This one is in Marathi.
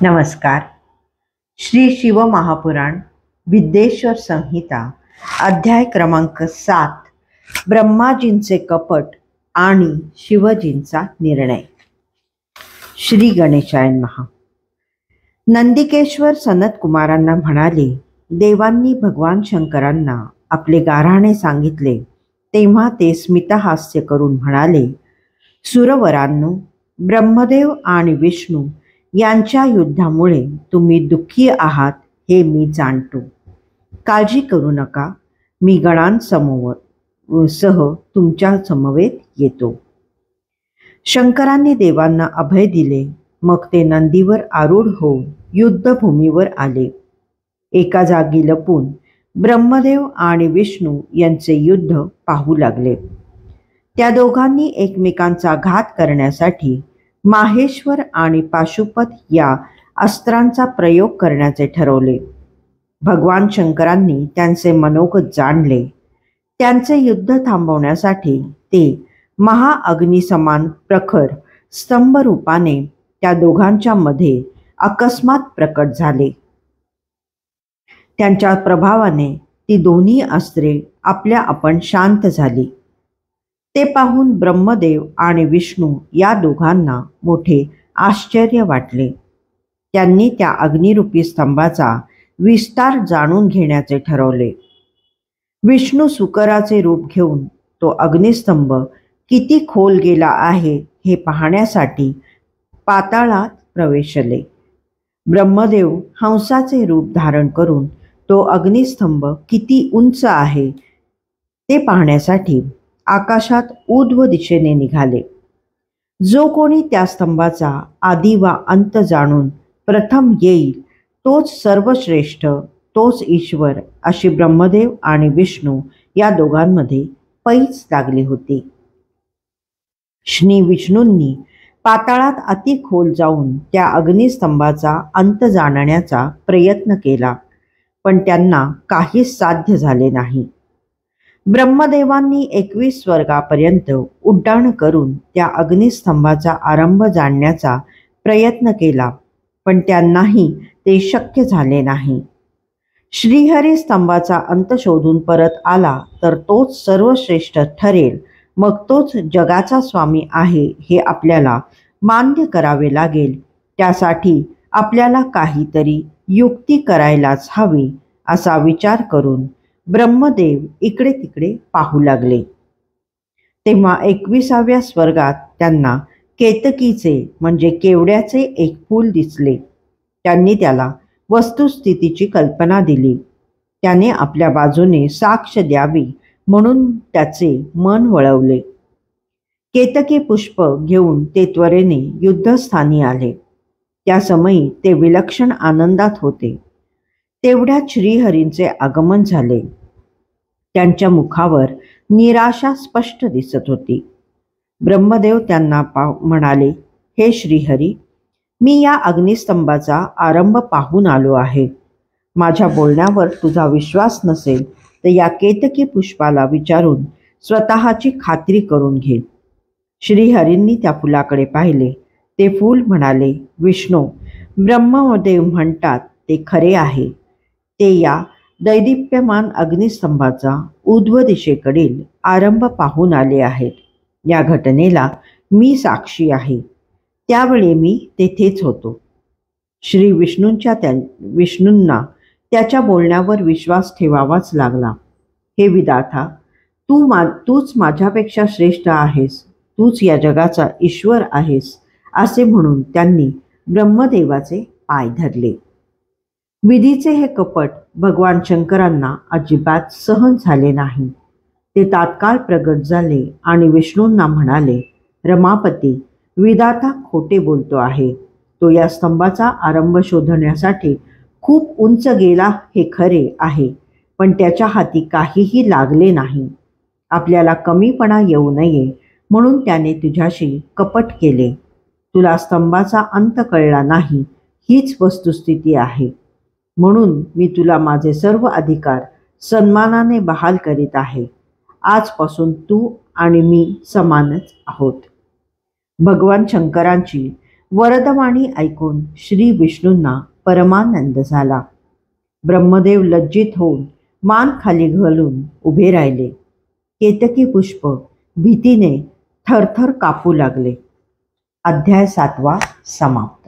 नमस्कार. श्री शिव महापुराण विद्येश्वर संहिता अध्याय क्रमांक 7 ब्रह्माजींचे कपट आणि शिवजींचा निर्णय. श्री गणेशाय नमः. नंदिकेश्वर सनत कुमारांना म्हणाले, देवांनी भगवान शंकरांना आपले गाऱ्हाणे सांगितले तेव्हा ते स्मितहास्य करून म्हणाले, सुरवरांनो, ब्रह्मदेव आणि विष्णू यांच्या युद्धामुळे तुम्ही दुःखी आहात हे मी जाणतो. काळजी करू नका, मी गणांसमोर सह तुमच्या समवेत येतो. शंकरांनी देवांना अभय दिले. मग ते नंदीवर आरूढ होऊन युद्धभूमीवर आले. एका जागी लपून ब्रह्मदेव आणि विष्णू यांचे युद्ध पाहू लागले. त्या दोघांनी एकमेकांचा घात करण्यासाठी माहेश्वर आणि पाशुपत या अस्त्रांचा प्रयोग करण्याचे ठरवले. भगवान शंकरांनी त्यांचे मनोगत जाणले. त्यांचे युद्ध थांबवण्यासाठी ते महाअग्निसमान प्रखर स्तंभ रूपाने त्या दोघांच्या मध्ये अकस्मात प्रकट झाले. त्यांच्या प्रभावाने ती दोन्ही अस्त्रे आपल्या आपण शांत झाली. ते पाहून ब्रह्मदेव आणि विष्णू या दोघांना मोठे आश्चर्य वाटले. त्यांनी त्या अग्निरूपी स्तंभाचा विस्तार जाणून घेण्याचे ठरवले. विष्णू सुकराचे रूप घेऊन तो अग्निस्तंभ किती खोल गेला आहे हे पाहण्यासाठी पाताळात प्रवेशले. ब्रह्मदेव हंसाचे रूप धारण करून तो अग्निस्तंभ किती उंच आहे ते पाहण्यासाठी आकाशात ऊर्ध्व दिशेने निघाले. जो कोणी त्या स्तंभाचा आदी वा अंत जाणून प्रथम येईल तोच सर्वश्रेष्ठ, तोच ईश्वर, अशी ब्रह्मदेव आणि विष्णू या दोघांमध्ये पैज लागली होती. श्री विष्णूंनी पाताळात अति खोल जाऊन त्या अग्निस्तंभाचा अंत जाणण्याचा प्रयत्न केला, पण त्यांना काहीच साध्य झाले नाही. ब्रह्मदेवांनी 21 स्वर्गापर्यंत उड्डाण करून त्या अग्निस्तंभाचा आरंभ जाणण्याचा प्रयत्न केला, पण त्यांनाही ते शक्य झाले नाही. श्रीहरी स्तंभाचा अंत शोधून परत आला तर तोच सर्वश्रेष्ठ ठरेल, मग तोच जगाचा स्वामी आहे हे आपल्याला मान्य करावे लागेल. त्यासाठी आपल्याला काहीतरी युक्ती करायलाच हवी असा विचार करून ब्रह्मदेव इकडे तिकडे पाहू लागले. तेव्हा 21व्या स्वर्गात त्यांना केतकीचे म्हणजे केवड्याचे एक फूल दिसले. त्यांनी त्याला वस्तुस्थितीची कल्पना दिली. त्याने आपल्या बाजूने साक्ष द्यावी म्हणून त्याचे मन वळवले. केतकी पुष्प घेऊन ते त्वरेने युद्धस्थानी आले. त्या समयी ते विलक्षण आनंदात होते. तेवढ्यात श्रीहरींचे आगमन झाले. त्यांच्या मुखावर निराशा स्पष्ट दिसत होती. ब्रह्मदेव त्यांना म्हणाले, हे श्रीहरी, मी या अग्निस्तंभाचा आरंभ पाहून आलो आहे. माझ्या बोलण्यावर तुझा विश्वास नसेल तर या केतकी पुष्पाला विचारून स्वतःची खात्री करून घे. श्रीहरींनी त्या फुलाकडे पाहिले. ते फूल म्हणाले, विष्णू, ब्रह्मदेव म्हणतात ते खरे आहे. ते या दैदिप्यमान अग्निस्तंभाचा ऊर्ध्व दिशेकडील आरंभ पाहून आले आहेत. या घटनेला मी साक्षी आहे. त्यावेळी मी तेथेच होतो. श्री विष्णूंना त्याच्या बोलण्यावर विश्वास ठेवावाच लागला. हे विधाता, तूच माझ्यापेक्षा श्रेष्ठ आहेस, तूच या जगाचा ईश्वर आहेस असे म्हणून त्यांनी ब्रह्मदेवाचे पाय धरले. विधीचे हे कपट भगवान शंकरांना अजिबात सहन झाले नाही. ते तात्काळ प्रगट झाले आणि विष्णूंना म्हणाले, रमापती, विधाता खोटे बोलतो आहे. तो या स्तंभाचा आरंभ शोधण्यासाठी खूप उंच गेला हे खरे आहे, पण त्याच्या हाती काहीही लागले नाही. आपल्याला कमीपणा येऊ नये म्हणून त्याने तुझ्याशी कपट केले. तुला स्तंभाचा अंत कळला नाही हीच वस्तुस्थिती आहे. म्हणून मी तुला माझे सर्व अधिकार सन्मानाने बहाल करीत आहे. आजपासून तू आणि मी समानच आहोत. भगवान शंकरांची वरदवाणी ऐकून श्री विष्णूंना परमानंद झाला. ब्रह्मदेव लज्जित होऊन मान खाली घालून उभे राहिले. केतकी पुष्प भीतीने थरथर कापू लागले. अध्याय 7 समाप्त.